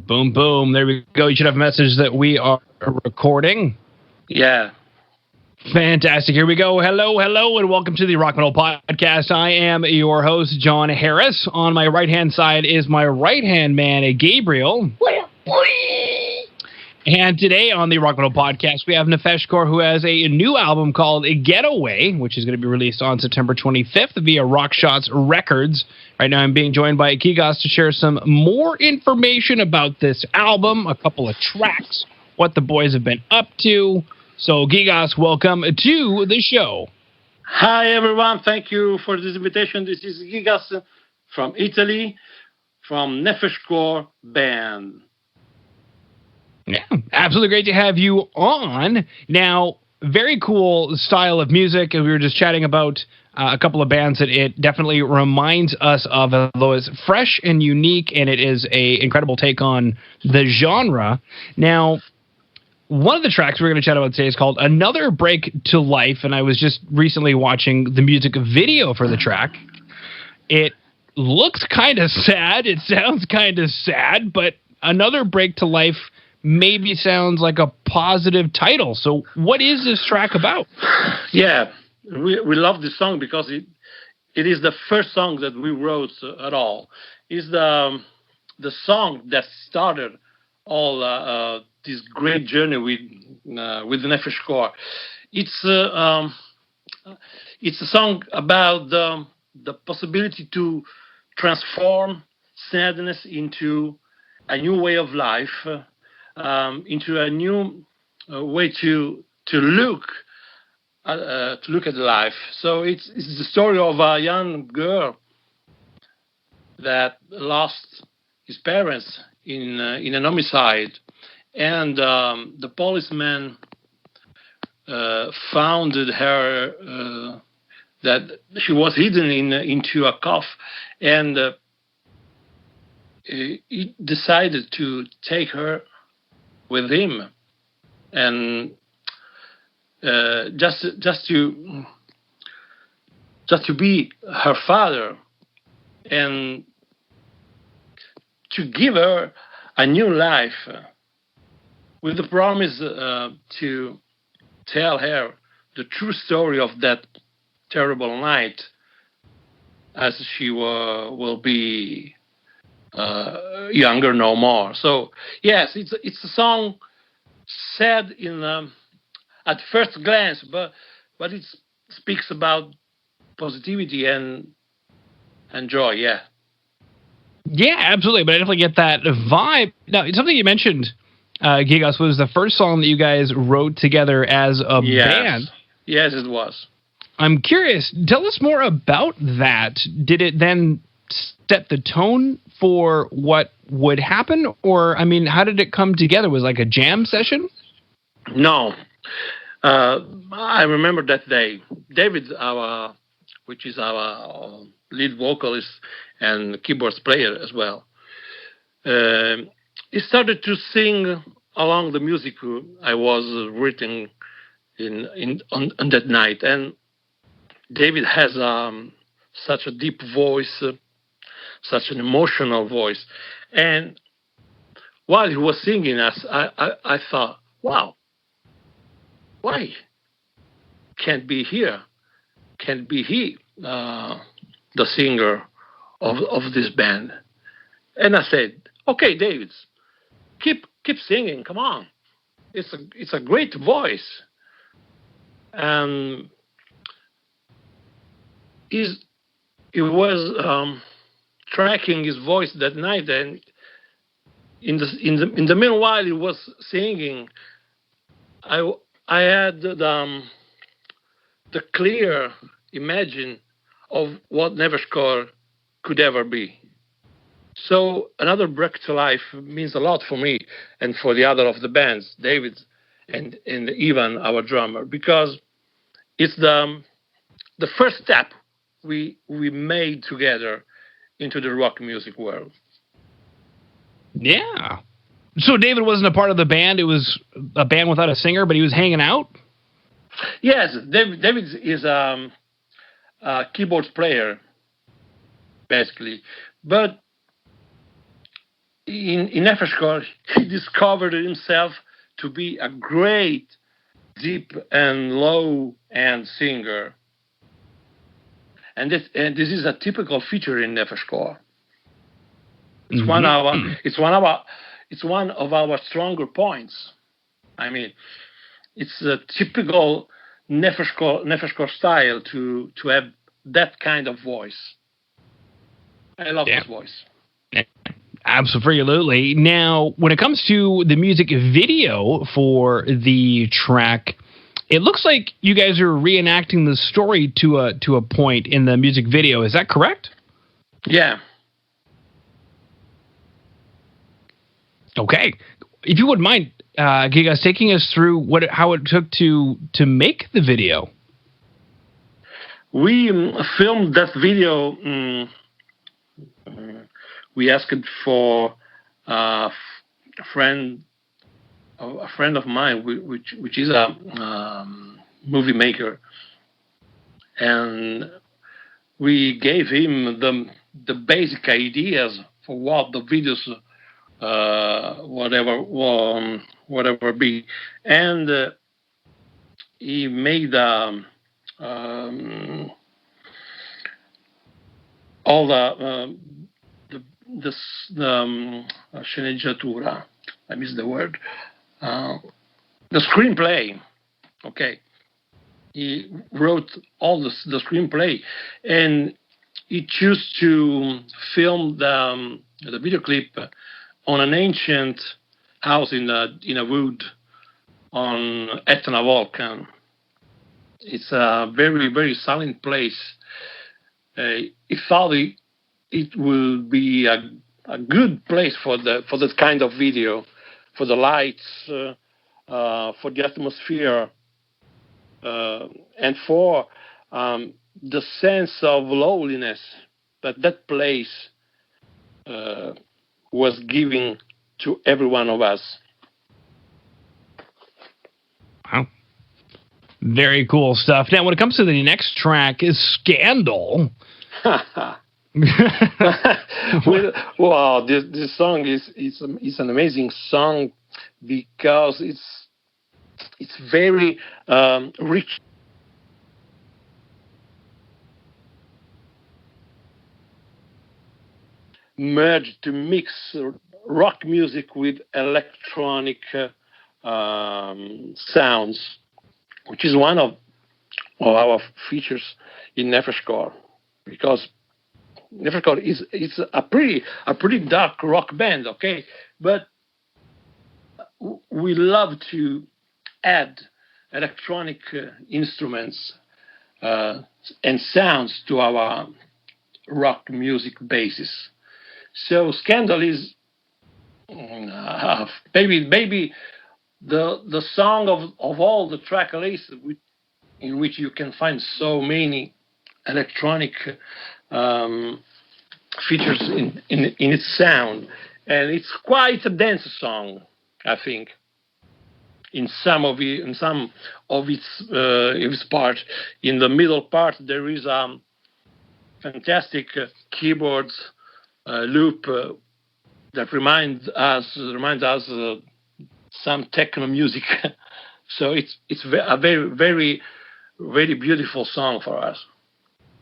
Boom, boom. There we go. You should have a message that we are recording. Yeah. Fantastic. Here we go. Hello, hello, and welcome to the Rock Metal Podcast. I am your host, John Harris. On my right-hand side is my right-hand man, Gabriel. And today on the Rock Metal Podcast, we have NEFESH CORE, who has a new album called Getaway, which is going to be released on September 25th via Rockshots Records. Right now, I'm being joined by Gigas to share some more information about this album, a couple of tracks, what the boys have been up to. So, Gigas, welcome to the show. Hi, everyone. Thank you for this invitation. This is Gigas from Italy, from NEFESH CORE band. Yeah, absolutely great to have you on. Now, very cool style of music. We were just chatting about a couple of bands that it definitely reminds us of, although it's fresh and unique, and it is an incredible take on the genre. Now, one of the tracks we're going to chat about today is called Another Break to Life, and I was just recently watching the music video for the track. It looks kind of sad. It sounds kind of sad, but Another Break to Life maybe sounds like a positive title. So what is this track about? Yeah, we love this song because it is the first song that we wrote at all. It's the song that started all this great journey with the NEFESH CORE. It's a song about the possibility to transform sadness into a new way of life, into a new way to look at life. So it's the story of a young girl that lost his parents in an homicide, and the policeman found her that she was hidden into a cough, and he decided to take her with him, and just to be her father, and to give her a new life, with the promise to tell her the true story of that terrible night, as she will be younger no more. So yes, it's a song sad in at first glance, but it speaks about positivity and joy. Yeah. Yeah, absolutely. But I definitely get that vibe. Now, something you mentioned, Gigas, was the first song that you guys wrote together as a band. Yes, it was. I'm curious. Tell us more about that. Did it then set the tone for what would happen? Or, I mean, how did it come together? Was it like a jam session? No. I remember that day. David, which is our lead vocalist and keyboards player as well, he started to sing along the music I was written on that night. And David has such a deep voice, such an emotional voice. And while he was singing us, I thought, wow, why can't be here? Can't be he, the singer of this band? And I said, okay, David, keep singing. Come on, it's a great voice. And he was tracking his voice that night, and in the meanwhile he was singing, I had the clear imagine of what NEFESH CORE could ever be. So Another Break to Life means a lot for me and for the other of the bands, David and Ivan, our drummer, because it's the first step we made together into the rock music world. Yeah. So David wasn't a part of the band. It was a band without a singer, but he was hanging out? Yes, David is a keyboard player, basically. But in NEFESH CORE, he discovered himself to be a great deep and low end singer. And this is a typical feature in NEFESH CORE. It's it's one of our stronger points. I mean, it's a typical NEFESH CORE style to have that kind of voice. I love his voice. Absolutely. Now, when it comes to the music video for the track, it looks like you guys are reenacting the story to a point in the music video. Is that correct? Yeah. Okay. If you wouldn't mind, Gigas, taking us through how it took to make the video. We filmed that video. We asked for a friend of mine, which is a movie maker, and we gave him the basic ideas for what the videos, whatever be, and he made all the sceneggiatura. I missed the word. The screenplay. Okay. He wrote all the screenplay, and he chose to film the video clip on an ancient house in a wood on Etna volcano. It's a very, very silent place. He thought it will be a good place for that kind of video, for the lights, for the atmosphere, and for the sense of loneliness that place was giving to every one of us. Wow. Very cool stuff. Now, when it comes to the next track, is Scandal. Well, this song is an amazing song because it's very rich. Merged to mix rock music with electronic sounds, which is one of our features in NEFESH CORE, because NEFESH CORE is a pretty dark rock band, okay, but we love to add electronic instruments and sounds to our rock music basis. So Scandal is maybe the song of all the track lists in which you can find so many electronic features in its sound, and it's quite a dance song, I think. In some of its part, in the middle part, there is a fantastic keyboards loop that reminds us some techno music. So it's a very, very, very beautiful song for us.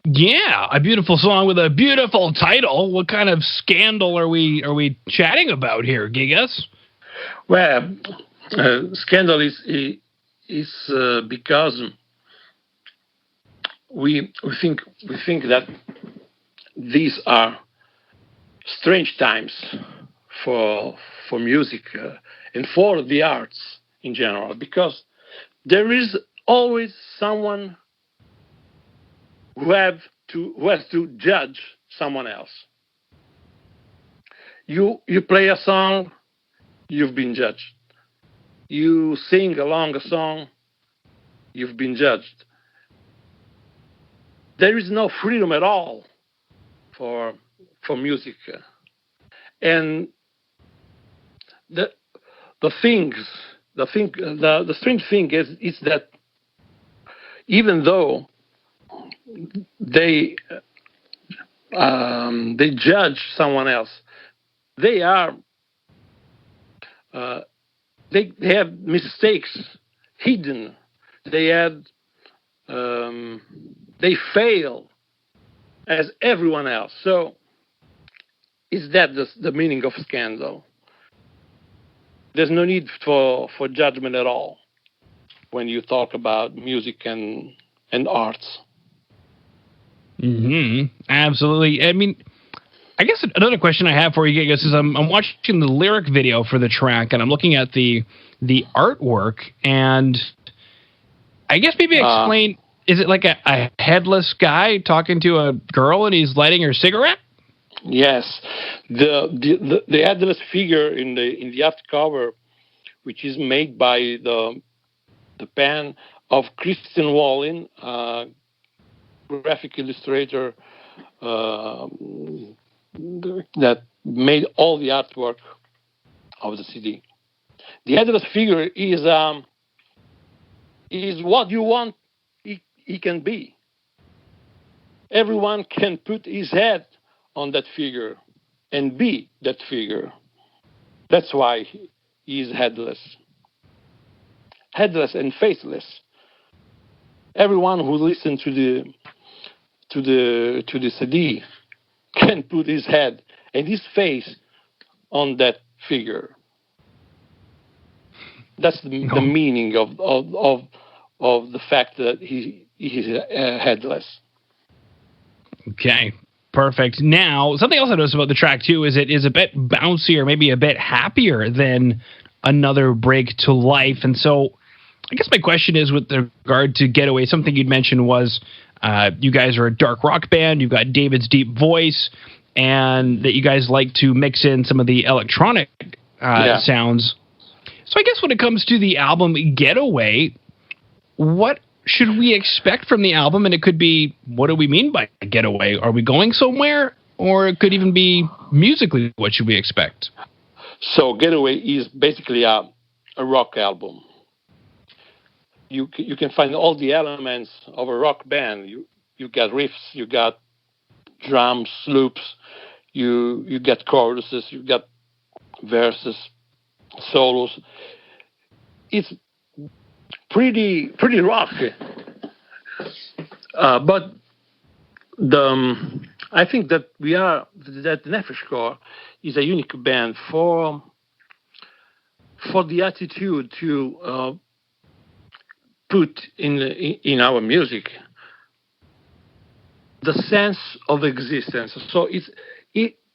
Yeah, a beautiful song with a beautiful title. What kind of scandal are we chatting about here, Gigas? Well, Scandal is because we think that these are strange times for music and for the arts in general, because there is always someone who has to judge someone else. You play a song, you've been judged. You sing along a song, you've been judged. There is no freedom at all for music, and the strange thing is that even though they judge someone else, they are they have mistakes hidden. They fail as everyone else. So is that the meaning of scandal? There's no need for judgment at all when you talk about music and arts. Absolutely. I mean, I guess another question I have for you, Gigas, is I'm watching the lyric video for the track, and I'm looking at the artwork, and I guess maybe explain, is it like a headless guy talking to a girl and he's lighting her cigarette? Yes. The headless figure in the after cover, which is made by the pen of Christian Wallin, graphic illustrator that made all the artwork of the CD. The headless figure is what you want he can be. Everyone can put his head on that figure and be that figure. That's why he is headless and faceless. Everyone who listens to the CD can put his head and his face on that figure. That's the meaning of the fact that he is headless. Okay, perfect. Now, something else I noticed about the track too is it is a bit bouncier, maybe a bit happier than Another Break to Life. And so I guess my question is with regard to Getaway, something you'd mentioned was you guys are a dark rock band, you've got David's deep voice, and that you guys like to mix in some of the electronic sounds. So I guess when it comes to the album Getaway, what should we expect from the album? And it could be, what do we mean by Getaway? Are we going somewhere? Or it could even be musically, what should we expect? So Getaway is basically a rock album. You can find all the elements of a rock band. You got riffs, you got drums, loops, you got choruses, you got verses, solos. It's pretty rocky. But I think that that NEFESH CORE is a unique band for the attitude to put in our music the sense of existence. So it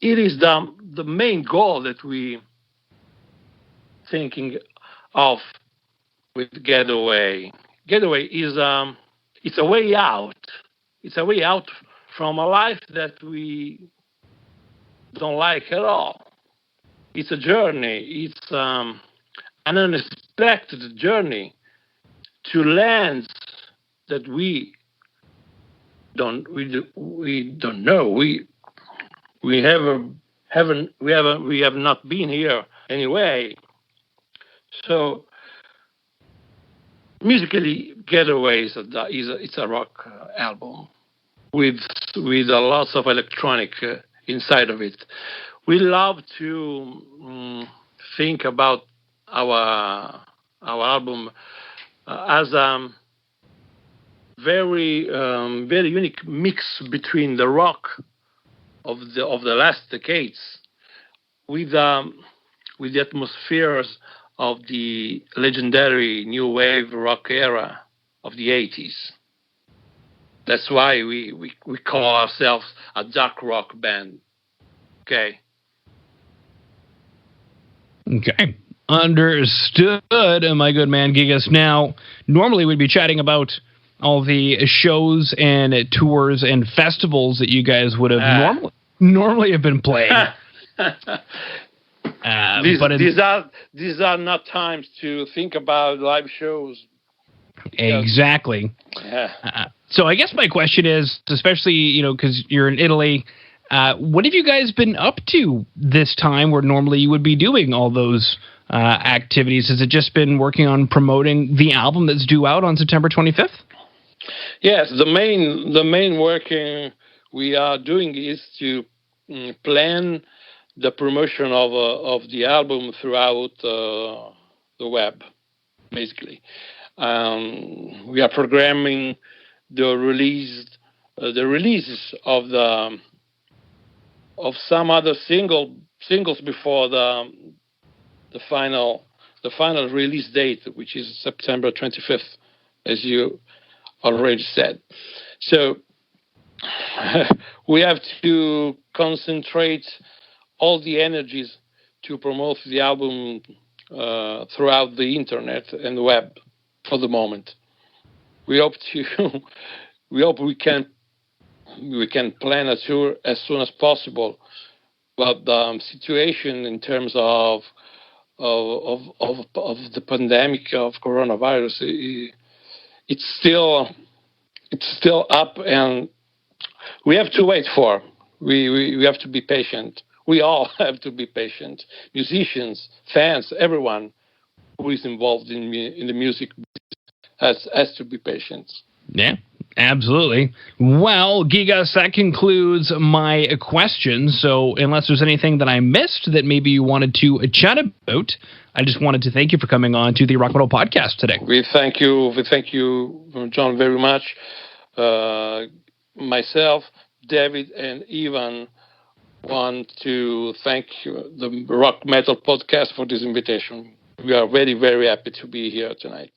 is the main goal that we thinking of with Getaway. Getaway is it's a way out. It's a way out from a life that we don't like at all. It's a journey. It's an unexpected journey to lands that we don't know. We have not been here anyway. So musically, Getaway it's a rock album with lots of electronic inside of it. We love to think about our album as a very unique mix between the rock of the last decades with the atmospheres of the legendary new wave rock era of the 80s. That's why we call ourselves a dark rock band. Okay. Understood, my good man Gigas. Now, normally we'd be chatting about all the shows and tours and festivals that you guys would have normally have been playing. These are not times to think about live shows. Exactly. So I guess my question is, especially because you're in Italy, what have you guys been up to this time where normally you would be doing all those activities? Has it just been working on promoting the album that's due out on September 25th? Yes, the main working we are doing is to plan the promotion of the album throughout the web, basically. We are programming the releases of some other singles before the final release date, which is September 25th, as you already said. So we have to concentrate all the energies to promote the album throughout the internet and the web for the moment. We hope we can plan a tour as soon as possible, but the situation in terms of the pandemic of coronavirus, it's still up, and we have to wait for. We have to be patient. We all have to be patient. Musicians, fans, everyone who is involved in the music has to be patient. Yeah, absolutely. Well, Gigas, that concludes my questions. So unless there's anything that I missed that maybe you wanted to chat about, I just wanted to thank you for coming on to the Rock Metal Podcast today. We thank you, John, very much. Myself, David, and Ivan want to thank the Rock Metal Podcast for this invitation. We are very, very happy to be here tonight.